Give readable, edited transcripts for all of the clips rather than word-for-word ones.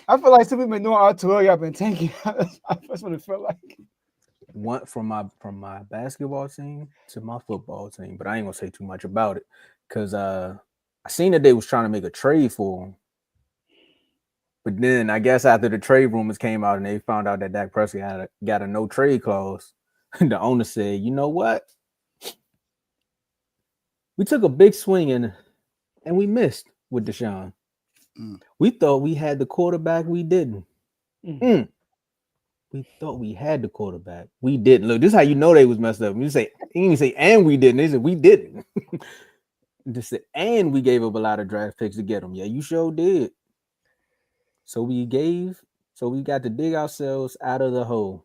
I feel like since we've been doing R12, y'all been tanking. That's what it felt like. Went from my basketball team to my football team, but I ain't gonna say too much about it because I seen that they was trying to make a trade for him. But then I guess after the trade rumors came out and they found out that Dak Prescott got a no trade clause, the owner said, "You know what? We took a big swing and we missed with Deshaun. Mm. We thought we had the quarterback. We didn't. Mm. Mm. We thought we had the quarterback. We didn't. Look, this is how you know they was messed up. You didn't even say, and we didn't. They said we didn't. Just said, and we gave up a lot of draft picks to get them. Yeah, you sure did. So we got to dig ourselves out of the hole.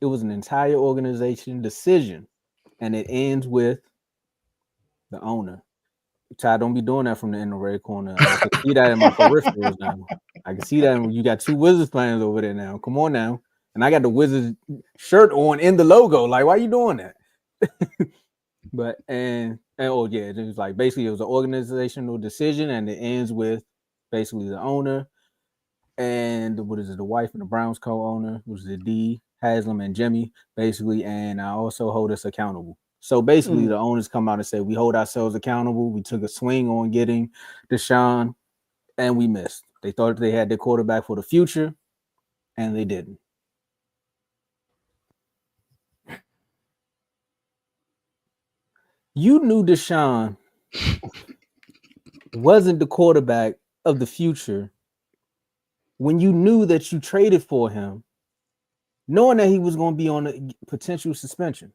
It was an entire organization decision, and it ends with the owner. Ty, don't be doing that from the inner red corner. I can see that in my peripherals now. I can see that you got two Wizards fans over there now. Come on now. And I got the Wizards shirt on in the logo. Like, why are you doing that? But and oh yeah, it was like basically it was an organizational decision, and it ends with basically the owner and what is it, the wife and the Browns co-owner, which is the D, Haslam and Jimmy, basically, and I also hold us accountable. So basically, Mm. the owners come out and say we hold ourselves accountable. We took a swing on getting Deshaun, and we missed. They thought they had their quarterback for the future, and they didn't. You knew Deshaun wasn't the quarterback of the future when you knew that you traded for him, knowing that he was going to be on a potential suspension.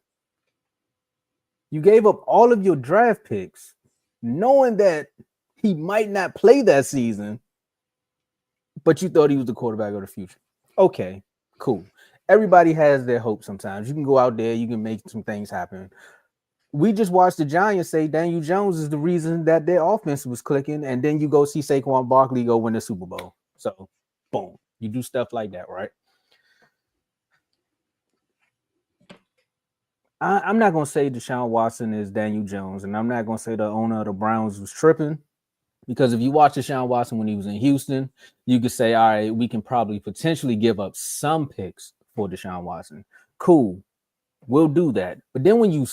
You gave up all of your draft picks, knowing that he might not play that season, but you thought he was the quarterback of the future. Okay, cool. Everybody has their hope sometimes. You can go out there, you can make some things happen. We just watched the Giants say Daniel Jones is the reason that their offense was clicking, and then you go see Saquon Barkley go win the Super Bowl. So, boom, you do stuff like that, right? I'm not gonna say Deshaun Watson is Daniel Jones, and I'm not gonna say the owner of the Browns was tripping. Because if you watch Deshaun Watson when he was in Houston, you could say, all right, we can probably potentially give up some picks for Deshaun Watson. Cool, we'll do that. But then when you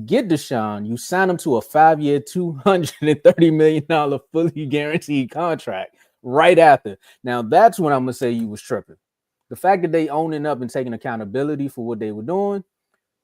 get Deshaun, you sign him to a 5-year, $230 million fully guaranteed contract right after. Now that's when I'm gonna say you was tripping. The fact that they owning up and taking accountability for what they were doing,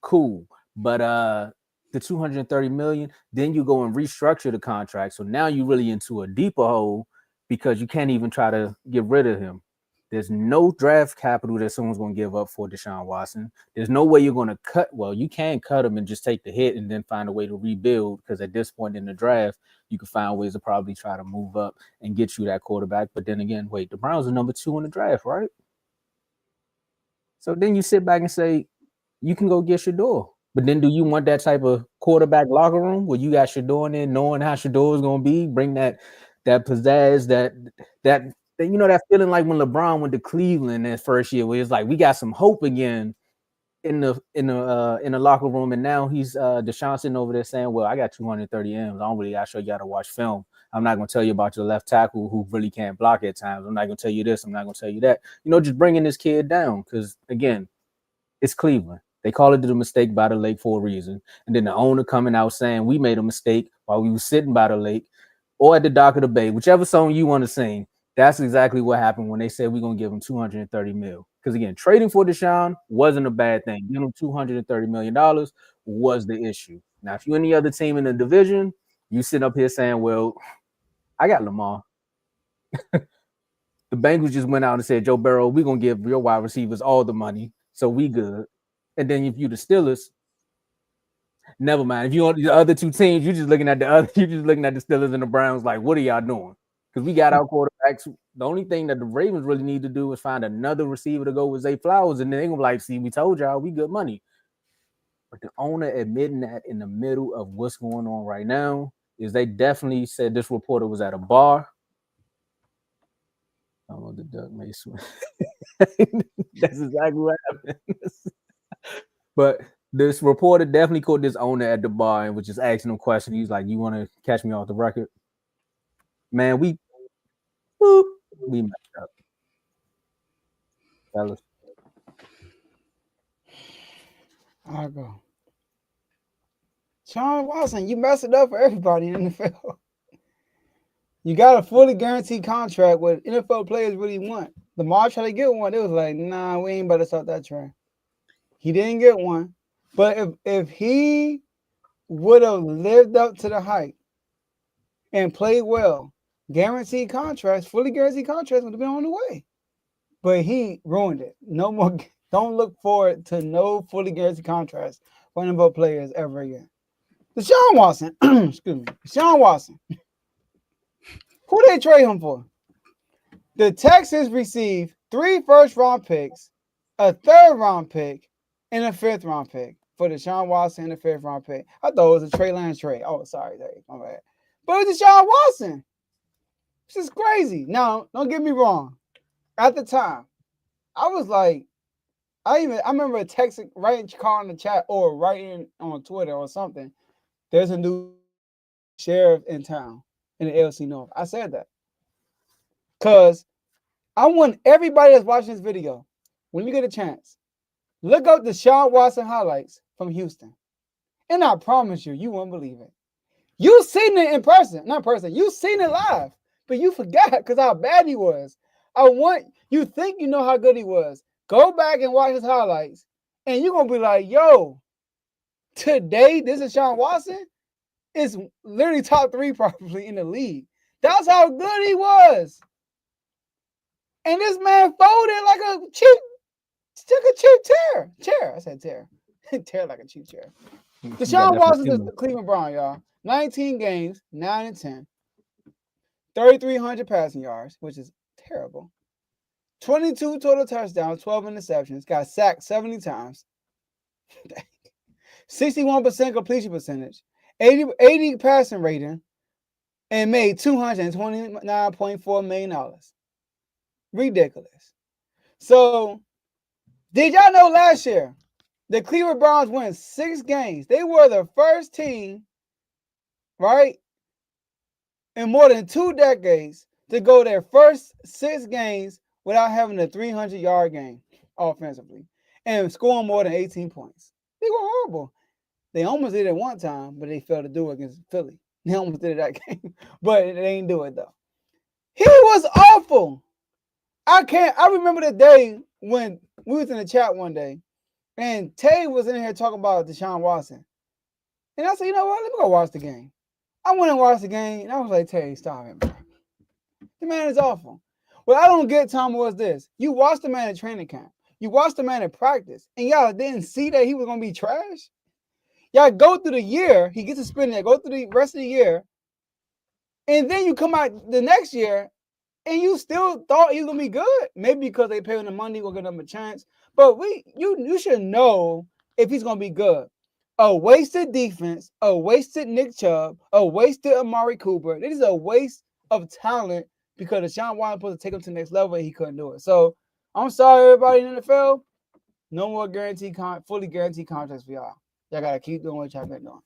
cool. But the 230 million, then you go and restructure the contract. So now you're really into a deeper hole because you can't even try to get rid of him. There's no draft capital that someone's going to give up for Deshaun Watson. There's no way you're going to cut. Well, you can cut him and just take the hit and then find a way to rebuild because at this point in the draft, you can find ways to probably try to move up and get you that quarterback. But then again, wait, the Browns are number 2 in the draft, right? So then you sit back and say, you can go get Shador. But then do you want that type of quarterback locker room where you got Shador in there knowing how Shador is gonna be, bring that pizzazz, that that feeling like when LeBron went to Cleveland that first year where it's like we got some hope again in the locker room, and now he's Deshaun sitting over there saying, well, I got 230 M's. I don't really gotta show you how to watch film. I'm not gonna tell you about your left tackle who really can't block at times. I'm not gonna tell you this, I'm not gonna tell you that. Just bringing this kid down because again, it's Cleveland. They call it the mistake by the lake for a reason. And then the owner coming out saying we made a mistake while we were sitting by the lake or at the dock of the bay, whichever song you want to sing. That's exactly what happened when they said we're going to give him 230 mil. Because again, trading for Deshaun wasn't a bad thing. Giving him $230 million was the issue. Now, if you're any other team in the division, you sit up here saying, well, I got Lamar. The Bengals just went out and said, Joe Burrow, we're going to give your wide receivers all the money. So we good. And then if you the Steelers, never mind. If you want the other two teams, you're just looking at you're just looking at the Steelers and the Browns like, what are y'all doing? Because we got our quarterbacks. The only thing that the Ravens really need to do is find another receiver to go with Zay Flowers, and then they're gonna be like, see, we told y'all we good money. But the owner admitting that in the middle of what's going on right now is they definitely said this reporter was at a bar. Oh, the duck may swim. That's exactly what happened. But this reporter definitely caught this owner at the bar and was just asking him questions. He's like, "You want to catch me off the record, man? We messed up. Dallas. I'll go. Deshaun Watson, you messed it up for everybody in the NFL. You got a fully guaranteed contract with NFL players really want. Lamar tried to get one. It was like, nah, we ain't about to start that trend. He didn't get one. But if he would have lived up to the hype and played well, guaranteed contracts, fully guaranteed contracts would have been on the way. But he ruined it. No more. Don't look forward to no fully guaranteed contracts for NFL players ever again. Deshaun Watson, excuse me, Deshaun Watson. Who they trade him for? The Texans received 3 first-round picks, a 3rd-round pick, and a 5th-round pick for Deshaun Watson and a 5th-round pick. I thought it was a Trey Lance trade. Oh, sorry, Dave. My bad. But it was Deshaun Watson. This is crazy. Now, don't get me wrong. At the time, I was like, I remember texting, writing Carl in the chat or writing on Twitter or something. There's a new sheriff in town in the AFC North. I said that because I want everybody that's watching this video, when you get a chance, look up the Deshaun Watson highlights from Houston. And I promise you, you won't believe it. You seen it in person, not person. You seen it live, but you forgot because how bad he was. I want you think you know how good he was. Go back and watch his highlights, and you're gonna be like, "Yo, today this is Deshaun Watson. It's literally top 3 probably in the league. That's how good he was." And this man folded like a cheap, took a cheap chair. I said tear. Tear like a cheap chair. Deshaun Watson is the Cleveland Brown, y'all. 19 games, 9-10. 3,300 passing yards, which is terrible. 22 total touchdowns, 12 interceptions. Got sacked 70 times. 61% completion percentage. 80 passing rating. And made $229.4 million. Ridiculous. So, did y'all know last year the Cleveland Browns won 6 games? They were the first team, right, in more than 2 decades to go their first 6 games without having a 300-yard game offensively and scoring more than 18 points. They were horrible. They almost did it one time, but they failed to do it against Philly. They almost did it that game, but they didn't do it, though. He was awful. I remember the day when we was in the chat one day, and Tay was in here talking about Deshaun Watson. And I said, you know what? Let me go watch the game. I went and watched the game, and I was like, Tay, stop it, bro. The man is awful. What I don't get, Tom, was this. You watched the man at training camp. You watched the man at practice, and y'all didn't see that he was going to be trash? Y'all go through the year. He gets to spend it. Go through the rest of the year. And then you come out the next year, and you still thought he was going to be good. Maybe because they pay him the money, we'll give him a chance. But you should know if he's going to be good. A wasted defense, a wasted Nick Chubb, a wasted Amari Cooper. This is a waste of talent because Deshaun Watson was supposed to take him to the next level and he couldn't do it. So I'm sorry, everybody in the NFL. No more fully guaranteed contracts for y'all. Y'all got to keep doing what y'all been doing.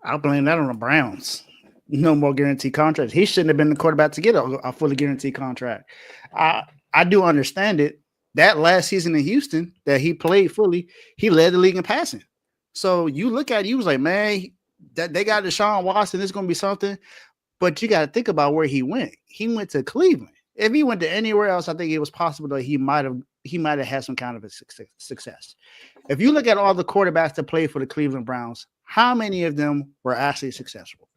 I'll blame that on the Browns. No more guaranteed contracts. He shouldn't have been the quarterback to get a fully guaranteed contract. I do understand it. That last season in Houston that he played fully, he led the league in passing. So you look at it, you was like, man, that they got Deshaun Watson, it's going to be something. But you got to think about where he went. He went to Cleveland. If he went to anywhere else, I think it was possible that he might have had some kind of a success. If you look at all the quarterbacks that played for the Cleveland Browns, how many of them were actually successful?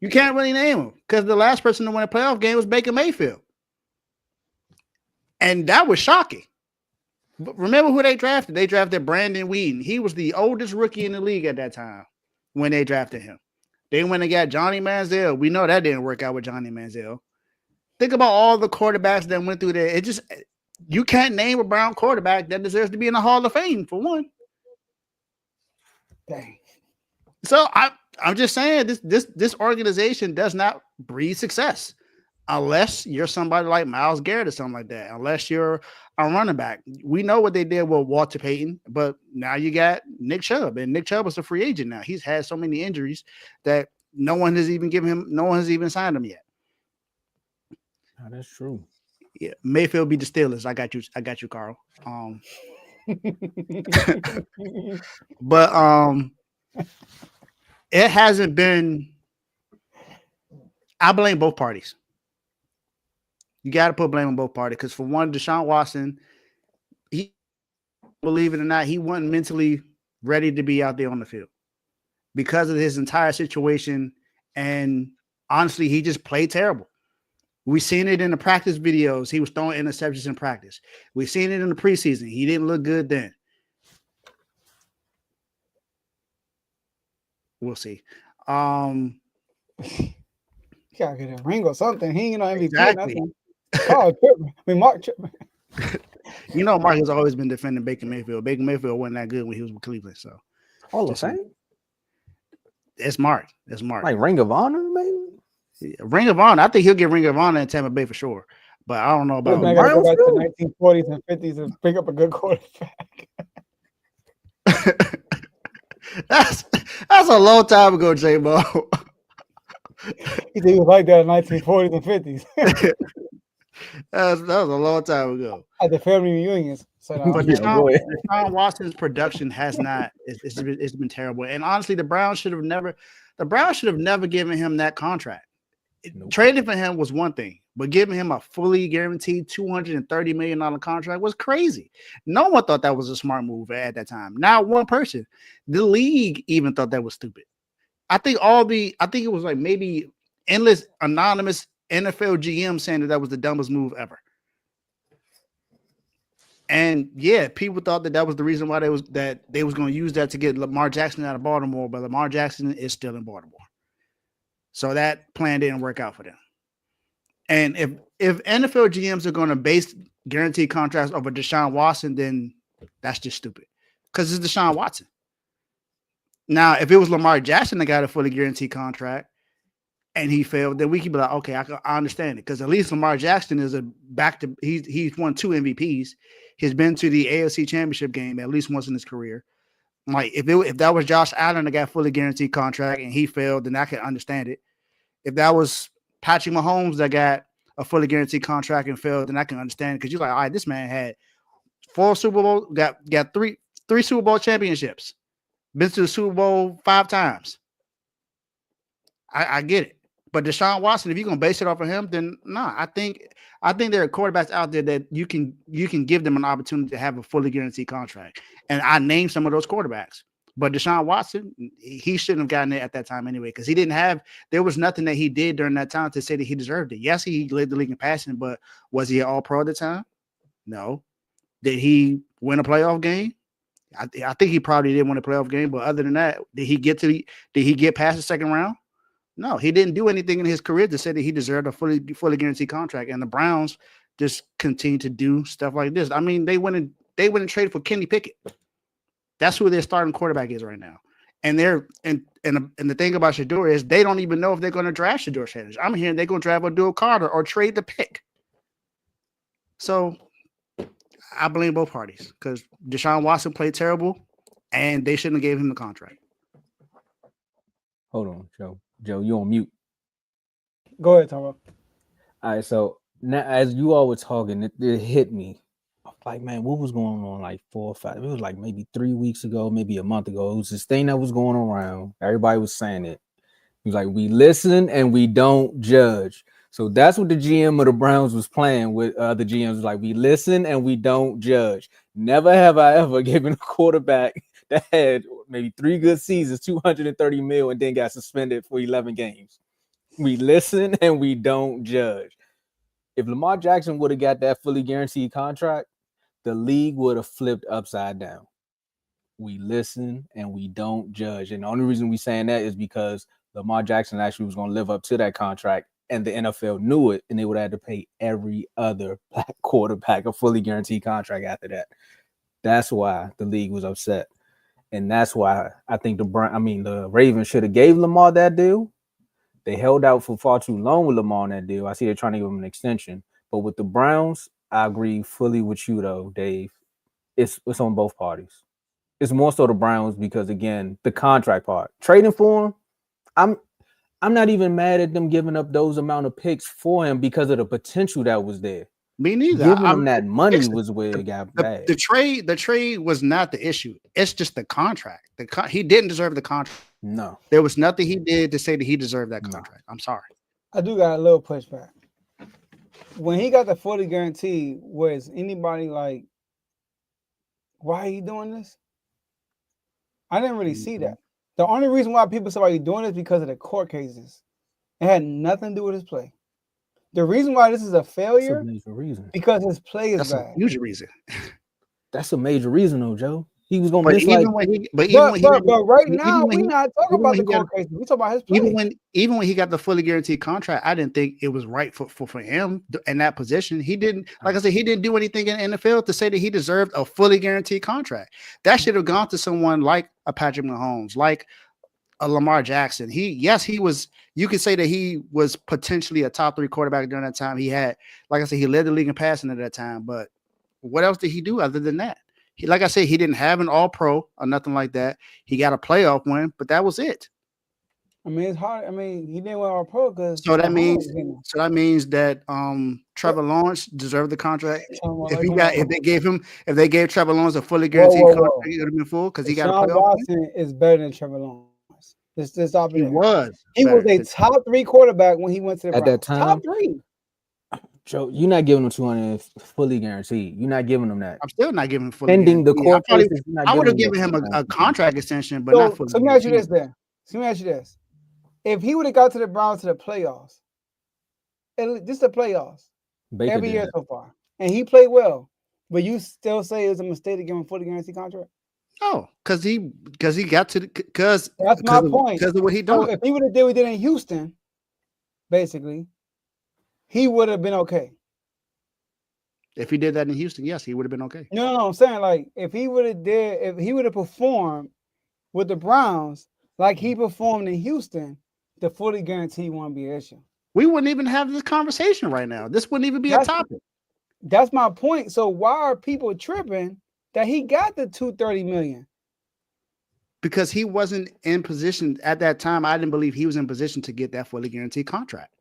You can't really name them because the last person to win a playoff game was Baker Mayfield. And that was shocking. But remember who they drafted? They drafted Brandon Whedon. He was the oldest rookie in the league at that time when they drafted him. They went and got Johnny Manziel. We know that didn't work out with Johnny Manziel. Think about all the quarterbacks that went through there. You can't name a Brown quarterback that deserves to be in the Hall of Fame, for one. Dang. So I'm just saying this organization does not breed success unless you're somebody like Myles Garrett or something like that. Unless you're a running back. We know what they did with Walter Payton, but now you got Nick Chubb, and Nick Chubb is a free agent now. He's had so many injuries that no one has even signed him yet. Oh, that's true. Yeah, Mayfield beat the Steelers. I got you, Carl. But it hasn't been. I blame both parties. You got to put blame on both parties because for one, Deshaun Watson, he, believe it or not, he wasn't mentally ready to be out there on the field because of his entire situation. And honestly, he just played terrible. We seen it in the practice videos. He was throwing interceptions in practice. We seen it in the preseason. He didn't look good then. We'll see. He gotta get a ring or something. He ain't no MVP. Exactly. Oh, Chipman. I mean, Mark Chipman. You know, Mark has always been defending Baker Mayfield. Baker Mayfield wasn't that good when he was with Cleveland. So All the same. it's Mark. It's Mark. Like Ring of Honor, maybe. Ring of Honor. I think he'll get Ring of Honor in Tampa Bay for sure. But I don't know about. I gotta go back to the 1940s and 50s and pick up a good quarterback. That's a long time ago, J-Mo. He was like that in 1940s and 50s. that was a long time ago. At the family reunions. So But Deshaun Watson's production has not. It's been terrible. And honestly, the Browns should have never given him that contract. Trading for him was one thing, but giving him a fully guaranteed $230 million contract was crazy. No one thought that was a smart move at that time. Not one person. The league even thought that was stupid. I think it was like maybe endless anonymous NFL GM saying that was the dumbest move ever. And yeah, people thought that was the reason why they was going to use that to get Lamar Jackson out of Baltimore, but Lamar Jackson is still in Baltimore. So that plan didn't work out for them. And if NFL GMs are going to base guaranteed contracts over Deshaun Watson, then that's just stupid because it's Deshaun Watson. Now, if it was Lamar Jackson that got a fully guaranteed contract and he failed, then we could be like, okay, I understand it because at least Lamar Jackson is he's won 2 MVPs. He's been to the AFC Championship game at least once in his career. Like if that was Josh Allen that got a fully guaranteed contract and he failed, then I can understand it. If that was Patrick Mahomes that got a fully guaranteed contract and failed, then I can understand because you're like, all right, this man had 4 Super Bowl, got three Super Bowl championships, been to the Super Bowl 5 times. I get it. But Deshaun Watson, if you're gonna base it off of him, then I think there are quarterbacks out there that you can give them an opportunity to have a fully guaranteed contract. And I named some of those quarterbacks. But Deshaun Watson, he shouldn't have gotten it at that time anyway, because there was nothing that he did during that time to say that he deserved it. Yes, he led the league in passing, but was he an all-pro at the time? No. Did he win a playoff game? I think he probably did win a playoff game, but other than that, did he get past the second round? No, he didn't do anything in his career to say that he deserved a fully guaranteed contract. And the Browns just continue to do stuff like this. I mean, they went and traded for Kenny Pickett. That's who their starting quarterback is right now. And the thing about Shedeur is they don't even know if they're going to draft Shedeur Sanders. I'm hearing they're going to draft Abdul Carter or trade the pick. So I blame both parties because Deshaun Watson played terrible and they shouldn't have gave him the contract. Hold on, Joe. Joe, you on mute. Go ahead, Tomo. All right, so now as you all were talking, it hit me. Like, man, what was going on like 4 or 5? It was like maybe 3 weeks ago, maybe a month ago. It was this thing that was going around. Everybody was saying it. He was like, we listen and we don't judge. So that's what the GM of the Browns was playing with. The GMs was like, we listen and we don't judge. Never have I ever given a quarterback that had maybe 3 good seasons, $230 million, and then got suspended for 11 games. We listen and we don't judge. If Lamar Jackson would have got that fully guaranteed contract, the league would have flipped upside down. We listen and we don't judge. And the only reason we saying that is because Lamar Jackson actually was going to live up to that contract, and the NFL knew it, and they would have to pay every other black quarterback a fully guaranteed contract after that. That's why the league was upset. And that's why I think the Ravens should have gave Lamar that deal. They held out for far too long with Lamar on that deal. I see they're trying to give him an extension. But with the Browns, I agree fully with you, though, Dave. It's on both parties. It's more so the Browns because, again, the contract part. Trading for him, I'm not even mad at them giving up those amount of picks for him because of the potential that was there. Me neither. Giving him that money was where it got the, bad. the trade was not the issue. It's just the contract. He didn't deserve the contract. No, There was nothing he did to say that he deserved that No. contract. I'm sorry. I do got a little pushback. When he got the fully guarantee, was anybody like, why are you doing this? I didn't really see that. The only reason why people say why you doing this is because of the court cases. It had nothing to do with his play. The reason why this is a that's a failure major reason. because his play is That's bad. a huge reason. That's a major reason, though, Joe. He was gonna But miss even like. when he, but But right even now when we're he- not talking even about when the he got- court cases. We talking about his play. even when he got the fully guaranteed contract, I didn't think it was right for him in that position. He didn't, like I said, he didn't do anything in the NFL to say that he deserved a fully guaranteed contract. That should have gone to someone like a Patrick Mahomes, like a Lamar Jackson. He was. You could say that he was potentially a top 3 quarterback during that time. He had, like I said, he led the league in passing at that time. But what else did he do other than that? Like I said, he didn't have an All-Pro or nothing like that. He got a playoff win, but that was it. I mean, it's hard. I mean, he didn't win our pro because So that means that Trevor Lawrence deserved the contract. If they gave Trevor Lawrence a fully guaranteed contract, it would have been full because he got a Deshaun playoff. Watson is better than Trevor Lawrence. Let's stop it He there. was. He was better. a top 3 quarterback when he went to the At Browns. that time? Top 3. Joe, you're not giving him 200 fully guaranteed. You're not giving him that. I'm still not giving him fully Pending the guaranteed. court cases, you're not I would have giving given him a contract extension, but So not fully let me ask you guaranteed. this then. So let me ask you this. If he would have got to the Browns to the playoffs, just the playoffs, Baker every did year that. so far, and he played well, but you still say it was a mistake to give him a fully guaranteed contract? No, because he got to because That's my point. because of what he So done. if he would have did what he did in Houston, basically, he would have been okay. If he did that in Houston, yes, he would have been okay. No, I'm saying like if he would have performed with the Browns like he performed in Houston, the fully guaranteed won't be an issue. We wouldn't even have this conversation right now. This wouldn't even be a topic. That's my point. So why are people tripping that he got the $230 million? Because he wasn't in position at that time. I didn't believe he was in position to get that fully guaranteed contract.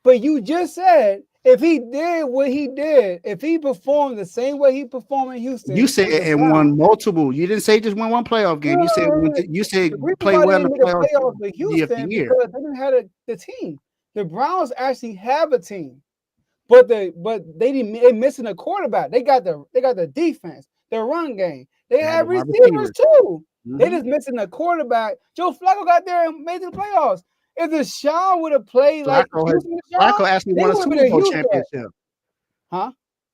But you just said if he did what he did, if he performed the same way he performed in Houston, you said and won multiple. You didn't say just win one playoff game. You said play well in the playoffs with Houston year. because they didn't have the team. The Browns actually have a team, but they missing a quarterback. They got the defense, the run game. They have receivers too. Mm-hmm. They just missing a quarterback. Joe Flacco got there and made the playoffs. If Deshaun would have played Flacco actually won a Super Bowl championship. Huh?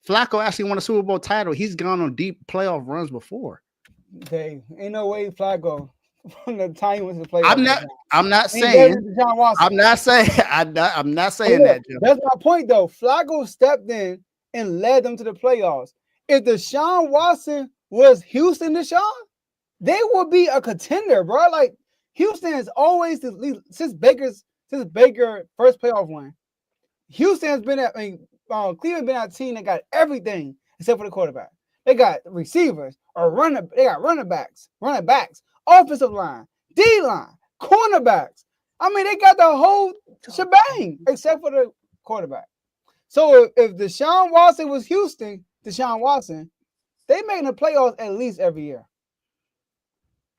Flacco actually won a Super Bowl title. He's gone on deep playoff runs before. Dave, ain't no way Flacco from the time he went to the playoffs. I'm not saying that. Joe. That's my point, though. Flacco stepped in and led them to the playoffs. If Deshaun Watson was Houston Deshaun, they would be a contender, bro. Like Houston has always, since Baker first playoff win, Houston has been Cleveland been a team that got everything except for the quarterback. They got receivers they got running backs, offensive line, D-line, cornerbacks. I mean, they got the whole shebang except for the quarterback. So if Deshaun Watson was Houston, Deshaun Watson, they making the playoffs at least every year.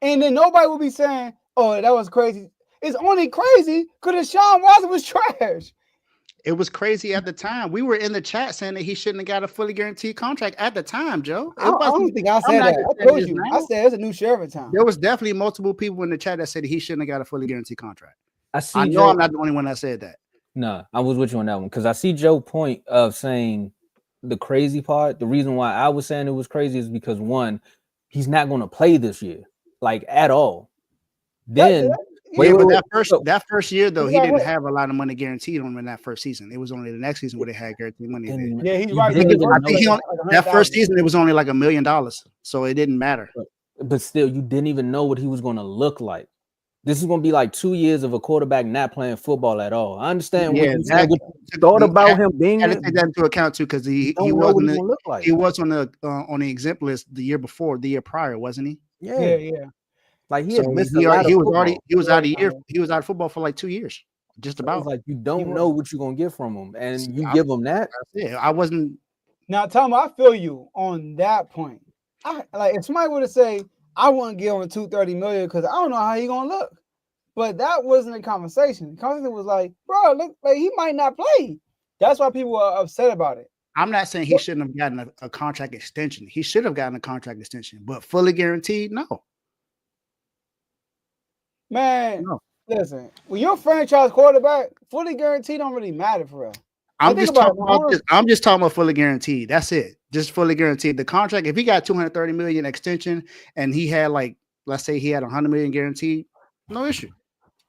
And then nobody will be saying, oh, that was crazy. It's only crazy because Deshaun Watson was trash. It was crazy at the time. We were in the chat saying that he shouldn't have got a fully guaranteed contract at the time, Joe. I don't think I said that. I told you. I said it's a new sheriff at the time. There was definitely multiple people in the chat that said he shouldn't have got a fully guaranteed contract. I know Joe, I'm not the only one that said that. No, I was with you on that one because I see Joe's point of saying the crazy part. The reason why I was saying it was crazy is because one, he's not going to play this year, like at all. Then that first year though, he didn't have a lot of money guaranteed on him in that first season. It was only the next season where they had guaranteed money. Yeah, he's right. That first season, it was only like $1 million, so it didn't matter. But still, you didn't even know what he was going to look like. This is going to be like 2 years of a quarterback not playing football at all. I understand what you thought about him being. I had to take that into account too because he was on the exempt list the year before, the year prior, wasn't he? Yeah. Like he was out of football for like 2 years, just about. Like you don't know what you're gonna get from him, and you give him that. Yeah, I wasn't Now, Tom, I feel you on that point. I like if somebody were to say, I wouldn't give him $230 million because I don't know how he gonna look. But that wasn't a conversation. The conversation was like, bro, look, like he might not play. That's why people are upset about it. I'm not saying he shouldn't have gotten a contract extension. He should have gotten a contract extension, but fully guaranteed, no. Man, No. listen, when you're a franchise quarterback, fully guaranteed don't really matter for real. I'm just talking about this. I'm just talking about fully guaranteed. That's it. Just fully guaranteed. The contract, if he got $230 million extension and he had like, let's say he had $100 million guaranteed, no issue.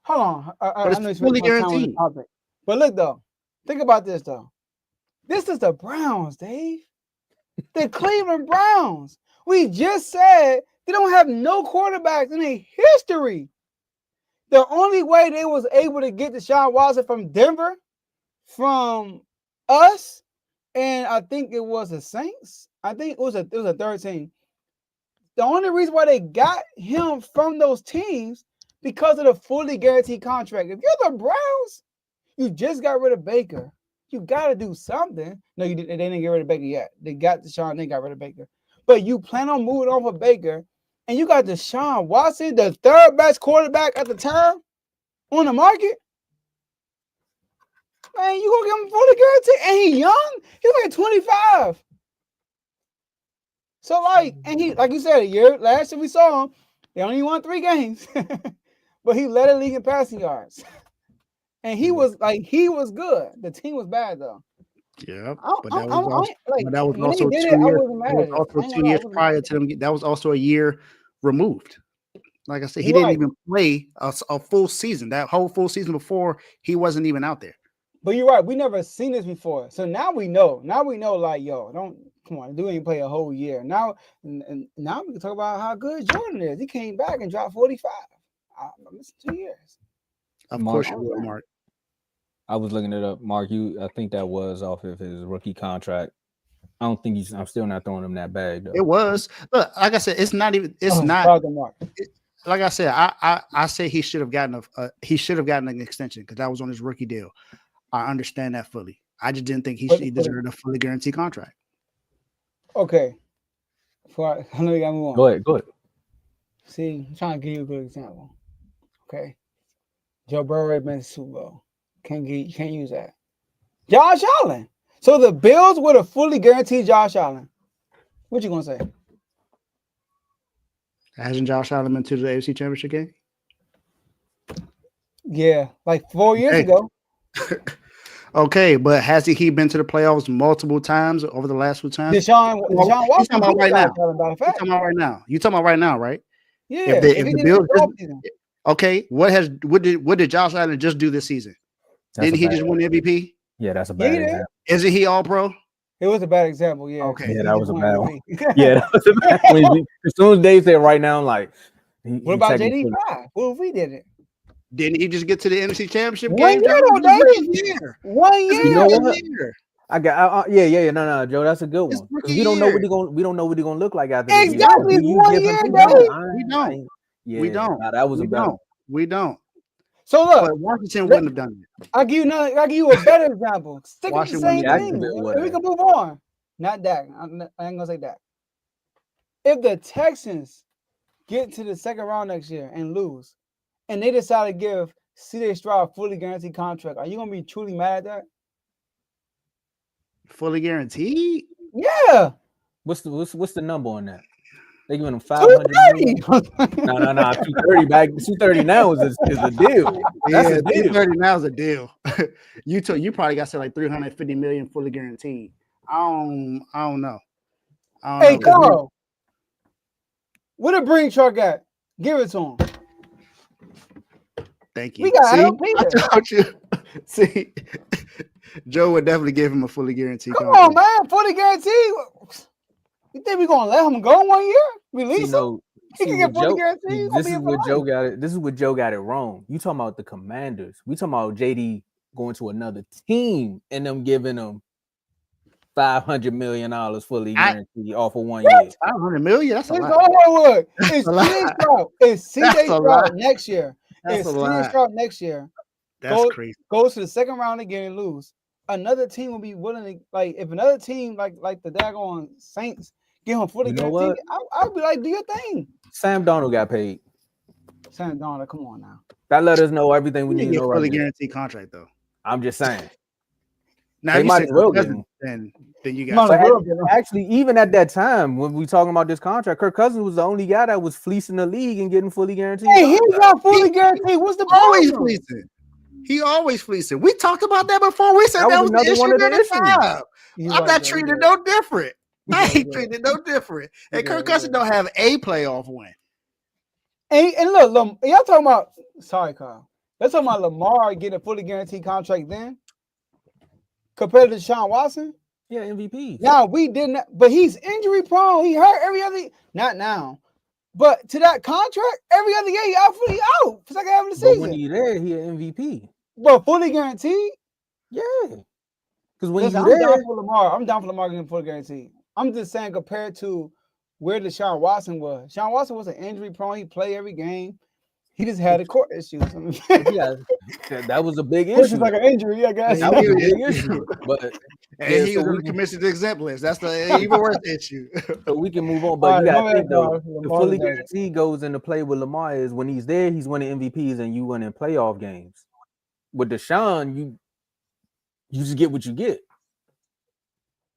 Hold on. But it's know it's fully guaranteed. But look though, think about this though. This is the Browns, Dave. The Cleveland Browns. We just said they don't have no quarterbacks in their history. The only way they was able to get Deshaun Watson from Denver, from us, and I think it was the Saints. I think it was a third team. The only reason why they got him from those teams because of the fully guaranteed contract. If you're the Browns, you just got rid of Baker. You got to do something. No, you didn't. They didn't get rid of Baker yet. They got Deshaun. They got rid of Baker. But you plan on moving on for Baker, and you got Deshaun Watson, the third best quarterback at the time on the market. Man, you gonna give him fully guaranteed? And he young. He's like 25. So like, and he, like you said, last year we saw him. They only won 3 games, but he led the league in passing yards. And he was good. The team was bad though. Yeah, but that was also 2 years. 2 years prior to them. That was also a year removed. Like I said, he didn't even play a full season. That whole full season before, he wasn't even out there. But you're right. We never seen this before. So now we know. Now we know. Like, yo, don't come on. Dude ain't play a whole year. Now we can talk about how good Jordan is. He came back and dropped 45. I missed 2 years. Of course you will, Mark. I was looking it up, Mark. I think that was off of his rookie contract. I don't think I'm still not throwing him that bag though. It was. Look, like I said, it's not even. It's not. Like I said, I say he should have gotten an extension because that was on his rookie deal. I understand that fully. I just didn't think he deserved a fully guaranteed contract. Okay. I know you got to move on. Go ahead. See, I'm trying to give you a good example. Okay. Joe Burrow been to the Super Bowl. Can't use that. Josh Allen. So the Bills would have fully guaranteed Josh Allen. What you gonna say? Hasn't Josh Allen been to the AFC Championship game? Yeah, like 4 years ago. Okay, but has he been to the playoffs multiple times over the last few times? Deshaun Watson. You talking about right now? You talking about right now, right? Yeah. If the Bills okay, what did Josh Allen just do this season? Didn't he just win the MVP? Yeah, that's a bad example. Isn't he all pro? It was a bad example, yeah. Okay. Yeah, that was a bad one. Yeah, that was a bad one. As soon as Dave said right now, like, what about JD5? What if we did it? Didn't he just get to the NFC Championship 1 game? year. 1 year. You know what? I got no, Joe. That's a good one. We don't know what he's gonna look like after this. Exactly. 1 year, Dave. We don't. Nah, that was a bad one. We don't. So look, but Washington wouldn't have done it. I'll give you a better example. Stick with the same thing. We can move on. Not Dak. I ain't gonna say Dak. If the Texans get to the second round next year and lose, and they decide to give C.J. Stroud a fully guaranteed contract, are you gonna be truly mad at that? Fully guaranteed? Yeah. What's the number on that? They giving him 500. No. 230 back. 230 now is a deal. That's a deal. 230 now is a deal. You probably got to say like 350 million fully guaranteed. I don't know. Hey, Carl, where the bring truck at? Give it to him. Thank you. We got help here. I told you. See, Joe would definitely give him a fully guaranteed contract. Come on, man. Fully guaranteed. You think we're gonna let him go 1 year? Release him? He can get fully guaranteed. This is what Joe got it. This is what Joe got it wrong. You talking about the Commanders? We talking about JD going to another team and them giving him $500 million fully guaranteed off of 1 year. $500 million? That's a lot. It's C.J. Stroud next year. That's it's C.J. Stroud next year. That's crazy. Goes to the second round again and lose. another team would be willing to like if another team like the daggone Saints give him fully You know guaranteed, what? I'd be like, do your thing. Sam Darnold got paid. Sam Darnold, come on now. That let us know everything we You need didn't to get know right fully now. guaranteed contract though. I'm just saying. Now They if you might say as well Kirk get Cousins, him. then you Might got as But well get him. actually, even at that time when we talking about this contract, Kirk Cousins was the only guy that was fleecing the league and getting fully guaranteed. Hey, he's contracts. not fully guaranteed. What's the always problem? fleecing. He always fleecing. We talked about that before. We said That that was was the another one issue of the at the issues. time. You're I'm right, not though. treating You're it no different. I right, ain't you're treating it no different. And You're Kirk right, Cousins you're don't have a playoff win. And look, y'all talking about sorry, Carl. Let's talk about Lamar getting a fully guaranteed contract then compared to Deshaun Watson. Yeah, MVP. Now we didn't, but he's injury prone. He hurt every other, not now, but to that contract, every other year he out for second half of the But when season. he there, he an MVP. But fully guaranteed. Yeah, because when Listen, you I'm down there, for Lamar. I'm down for Lamar getting fully guaranteed. I'm just saying compared to where Deshaun Watson was. Deshaun Watson was an injury prone. He played every game. He just had a court issue. yeah, that was a big Which is issue. like an injury, I guess. That was a big issue. But And yeah, he so was we can, commissioned exemplars. That's the even worse issue. so we can move on. All But you right, got my to think bad, though, Carl. the Lamar fully does it. guaranteed goes into play with Lamar is when he's there, he's winning MVPs and you winning playoff games. With Deshaun, you just get what you get.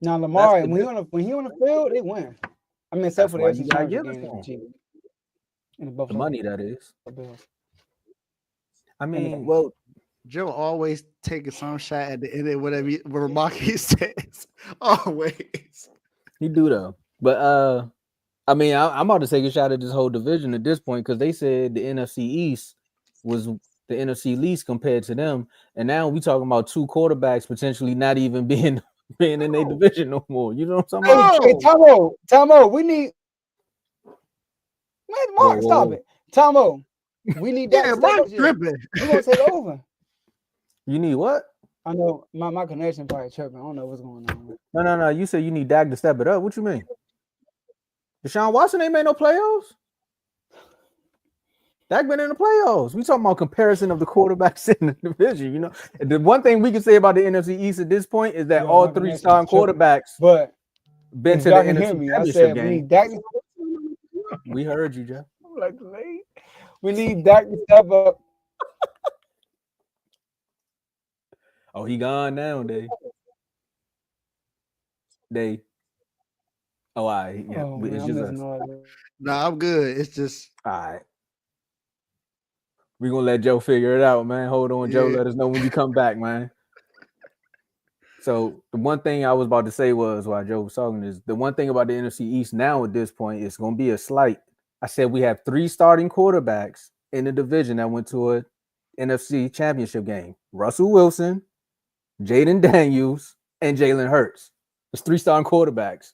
Now That's Lamar, the when he on the field, they win. I mean, except That's for the why FC you gotta Championship give it game to him. against the Chiefs and the The Buffalo money that is. Bills. I And mean, the- well, Joe always taking some shot at the end of whatever Ramaki says. Always. he do though. But I mean, I'm about to take a shot at this whole division at this point because they said the NFC East was the NFC least compared to them, and now we talking about two quarterbacks potentially not even being in their division no more. You know what I'm talking about? Hey, Tomo, we need man, Whoa, Mark, whoa, stop whoa. it. Tomo, we need that Yeah, to step Mark up here. tripping. We're gonna take over. You need what? I know my connection probably tripping. I don't know what's going on. No. You said you need Dak to step it up. What you mean? Deshaun Watson ain't made no playoffs. Dak been in the playoffs. We talking about comparison of the quarterbacks in the division. You know, the one thing we can say about the NFC East at this point is that Yo, all my three connection's starting tripping. quarterbacks But been if to the y'all can hear NFC me, I Championship said we game. need Dak. We heard you, Jeff. Like late. We need Dak to step up. Oh, he gone now, They. Oh, all right. Yeah, Oh it's man, I'm just missing us. all that. Nah, I'm good. It's just All right. We're gonna let Joe figure it out, man. Hold on, Joe. Yeah. Let us know when you come back, man. So the one thing I was about to say was while Joe was talking is the one thing about the NFC East now at this point is gonna be a slight. I said we have three starting quarterbacks in the division that went to a NFC championship game. Russell Wilson, Jaden Daniels, and Jalen Hurts. It's three starting quarterbacks.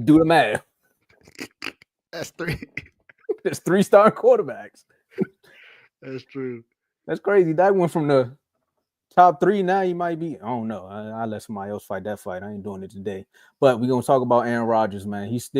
Do the math. that's three. There's three starting quarterbacks. That's true. That's crazy. That went from the top three. Now you might be. I don't know. I let somebody else fight that fight. I ain't doing it today. But we're gonna talk about Aaron Rodgers, man. He's still